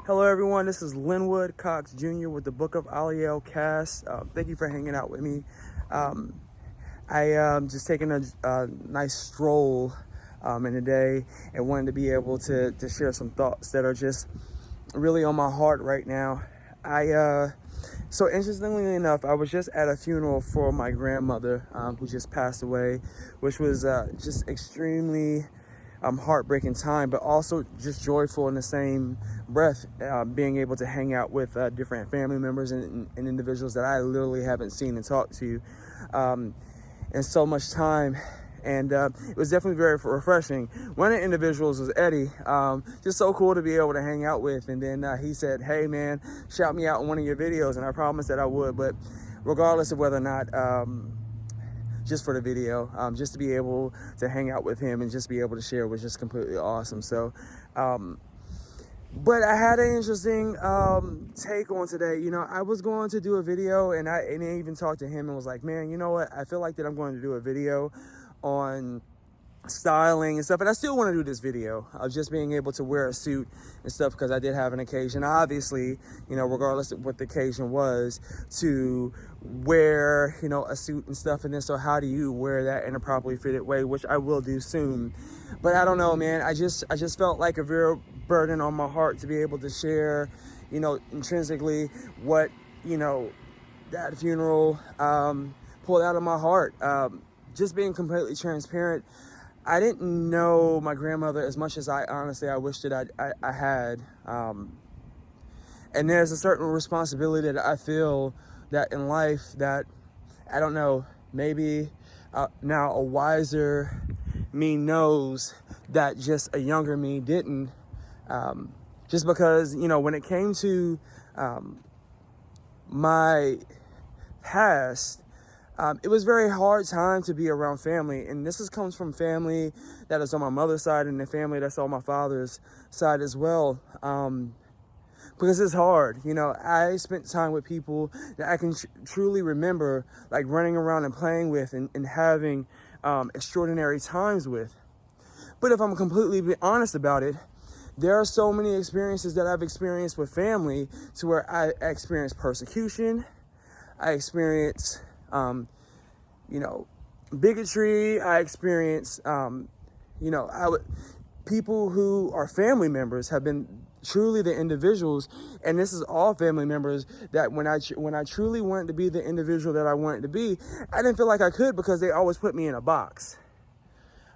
Hello, everyone. This is Linwood Cox Jr. with the Book of Aliel cast. Thank you for hanging out with me. I just taking a nice stroll in the day and wanted to be able to share some thoughts that are just really on my heart right now. So interestingly enough, I was just at a funeral for my grandmother who just passed away, which was just extremely heartbreaking time, but also just joyful in the same breath, being able to hang out with different family members and individuals that I literally haven't seen and talked to in so much time. And it was definitely very refreshing. One of the individuals was Eddie, just so cool to be able to hang out with. And then he said, "Hey man, shout me out in one of your videos," and I promised that I would. But regardless of whether or not just for the video, just to be able to hang out with him and just be able to share was just completely awesome. So, but I had an interesting take on today. You know, I was going to do a video and I even talked to him and was like, man, you know what? I feel like that I'm going to do a video on styling and stuff, and I still want to do this video of just being able to wear a suit and stuff because I did have an occasion, obviously, you know, regardless of what the occasion was, to wear, you know, a suit and stuff. And then so how do you wear that in a properly fitted way, which I will do soon. But I don't know, man, I just felt like a real burden on my heart to be able to share, you know, intrinsically what, you know, that funeral pulled out of my heart. Just being completely transparent, I didn't know my grandmother as much as I wish that I had. And there's a certain responsibility that I feel that in life that, I don't know, maybe now a wiser me knows that just a younger me didn't. Just because, you know, when it came to my past, it was a very hard time to be around family. And this comes from family that is on my mother's side and the family that's on my father's side as well. Because it's hard. You know, I spent time with people that I can truly remember, like running around and playing with and having extraordinary times with. But if I'm completely honest about it, there are so many experiences that I've experienced with family to where I experienced persecution. I experienced you know, bigotry. I experienced, you know, people who are family members have been truly the individuals, and this is all family members that when I truly wanted to be the individual that I wanted to be, I didn't feel like I could because they always put me in a box.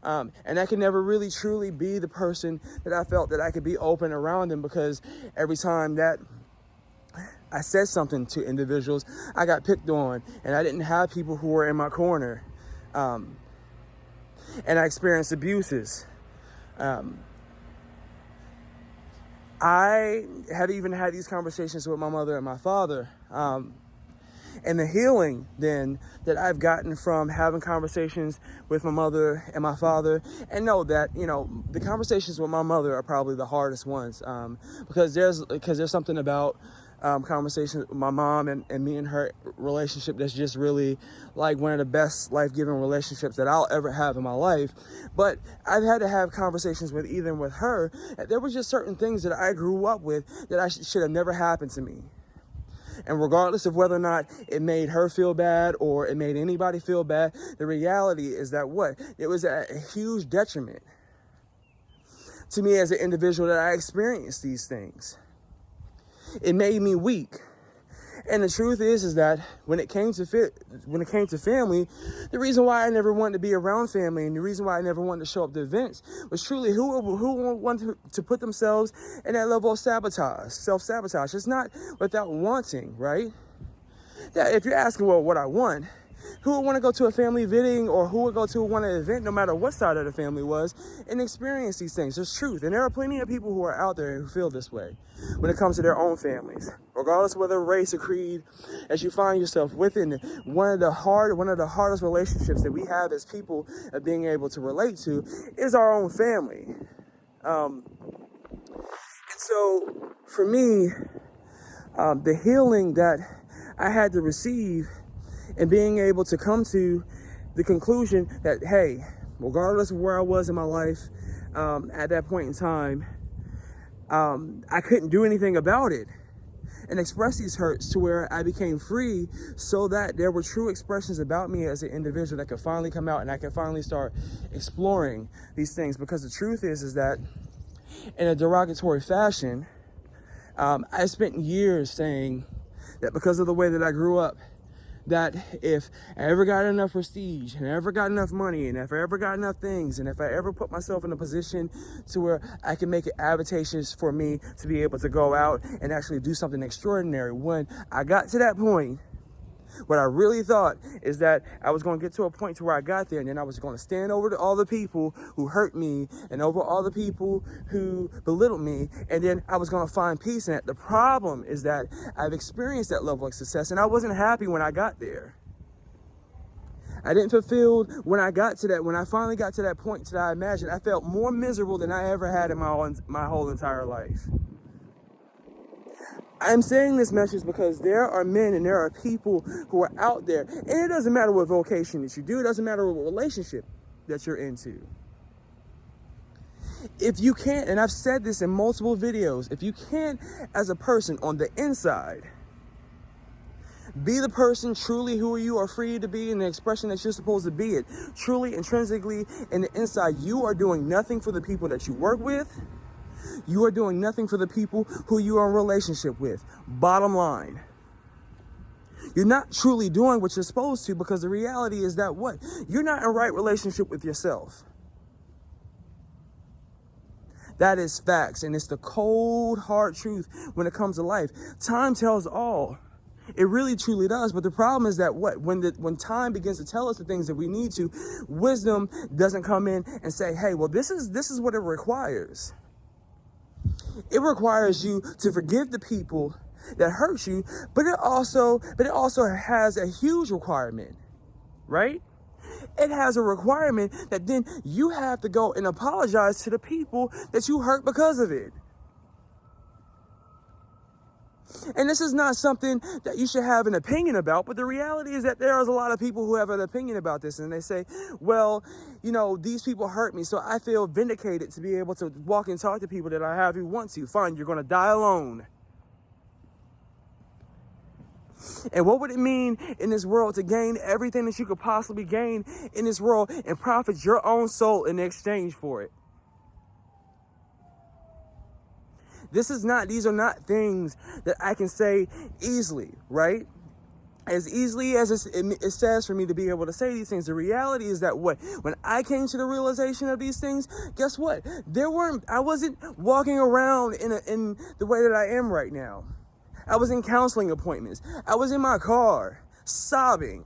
And I could never really truly be the person that I felt that I could be open around them, because every time that I said something to individuals, I got picked on, and I didn't have people who were in my corner. And I experienced abuses. I have even had these conversations with my mother and my father. And the healing then that I've gotten from having conversations with my mother and my father, and know that, you know, the conversations with my mother are probably the hardest ones, because there's something about conversations with my mom and me and her relationship that's just really like one of the best life-giving relationships that I'll ever have in my life. But I've had to have conversations with her. There were just certain things that I grew up with that I should have never happened to me. And regardless of whether or not it made her feel bad or it made anybody feel bad, the reality is that it was a huge detriment to me as an individual that I experienced these things. It made me weak. And the truth is that when it came to family, the reason why I never wanted to be around family and the reason why I never wanted to show up to events was truly who wanted to put themselves in that level of self-sabotage. It's not without wanting, right? That if you're asking, well, what I want, who would want to go to a family visiting, or who would go to an event, no matter what side of the family was, and experience these things? There's truth. And there are plenty of people who are out there who feel this way when it comes to their own families, regardless of whether race or creed, as you find yourself within one of the hardest relationships that we have as people of being able to relate to is our own family. And so for me, the healing that I had to receive and being able to come to the conclusion that, hey, regardless of where I was in my life at that point in time, I couldn't do anything about it and express these hurts to where I became free, so that there were true expressions about me as an individual that could finally come out and I could finally start exploring these things. Because the truth is that in a derogatory fashion, I spent years saying that because of the way that I grew up, that if I ever got enough prestige and I ever got enough money and if I ever got enough things and if I ever put myself in a position to where I can make it advantageous for me to be able to go out and actually do something extraordinary. When I got to that point, what I really thought is that I was going to get to a point to where I got there, and then I was going to stand over to all the people who hurt me and over all the people who belittled me, and then I was going to find peace in it. The problem is that I've experienced that level of success, and I wasn't happy when I got there. I didn't fulfill when I got to that. When I finally got to that point that I imagined, I felt more miserable than I ever had in my whole entire life. I'm saying this message because there are men and there are people who are out there, and it doesn't matter what vocation that you do, it doesn't matter what relationship that you're into. If you can't, and I've said this in multiple videos, if you can't, as a person on the inside, be the person truly who you are free to be in the expression that you're supposed to be it, truly intrinsically in the inside, you are doing nothing for the people that you work with. You are doing nothing for the people who you are in relationship with. Bottom line. You're not truly doing what you're supposed to, because the reality is that what? You're not in right relationship with yourself. That is facts, and it's the cold, hard truth when it comes to life. Time tells all. It really truly does. But the problem is that what? When time begins to tell us the things that we need to, wisdom doesn't come in and say, hey, well, this is what it requires. It requires you to forgive the people that hurt you, but it also has a huge requirement, right? It has a requirement that then you have to go and apologize to the people that you hurt because of it. And this is not something that you should have an opinion about, but the reality is that there is a lot of people who have an opinion about this, and they say, well, you know, these people hurt me, so I feel vindicated to be able to walk and talk to people that I have who want to. Fine, you're going to die alone. And what would it mean in this world to gain everything that you could possibly gain in this world and profit your own soul in exchange for it? These are not things that I can say easily, right? As easily as it says for me to be able to say these things, the reality is that when I came to the realization of these things, guess what? I wasn't walking around in the way that I am right now. I was in counseling appointments. I was in my car, sobbing.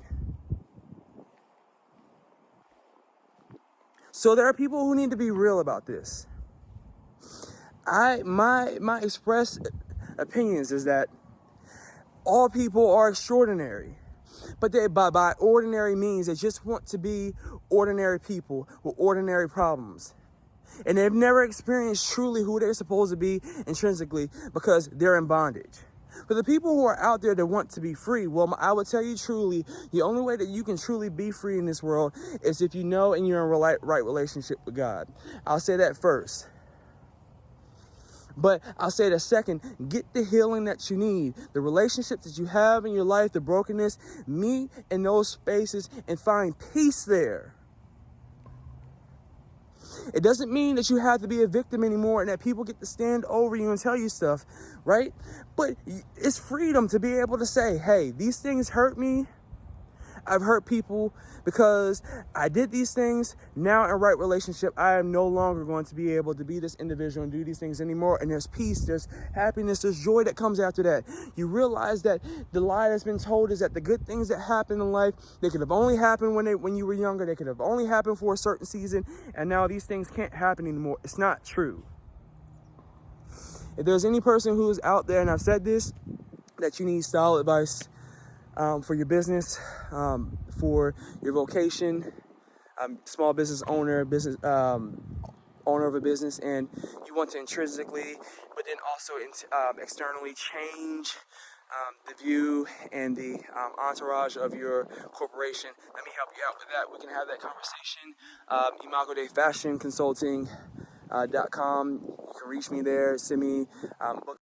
So there are people who need to be real about this. My express opinions is that all people are extraordinary, but they by ordinary means, they just want to be ordinary people with ordinary problems, and they've never experienced truly who they're supposed to be intrinsically because they're in bondage. For the people who are out there that want to be free, well, I would tell you truly, the only way that you can truly be free in this world is if you know and you're in right relationship with God. I'll say that first. But I'll say that second, get the healing that you need. The relationships that you have in your life, the brokenness, meet in those spaces and find peace there. It doesn't mean that you have to be a victim anymore and that people get to stand over you and tell you stuff, right? But it's freedom to be able to say, hey, these things hurt me. I've hurt people because I did these things. Now in right relationship, I am no longer going to be able to be this individual and do these things anymore. And there's peace, there's happiness, there's joy that comes after that. You realize that the lie that's been told is that the good things that happen in life, they could have only happened when you were younger. They could have only happened for a certain season. And now these things can't happen anymore. It's not true. If there's any person who is out there, and I've said this, that you need solid advice for your business, for your vocation, small business owner, owner of a business, and you want to intrinsically, but then also externally change the view and the entourage of your corporation. Let me help you out with that. We can have that conversation. Imago Dei Fashion Consulting. You can reach me there, send me book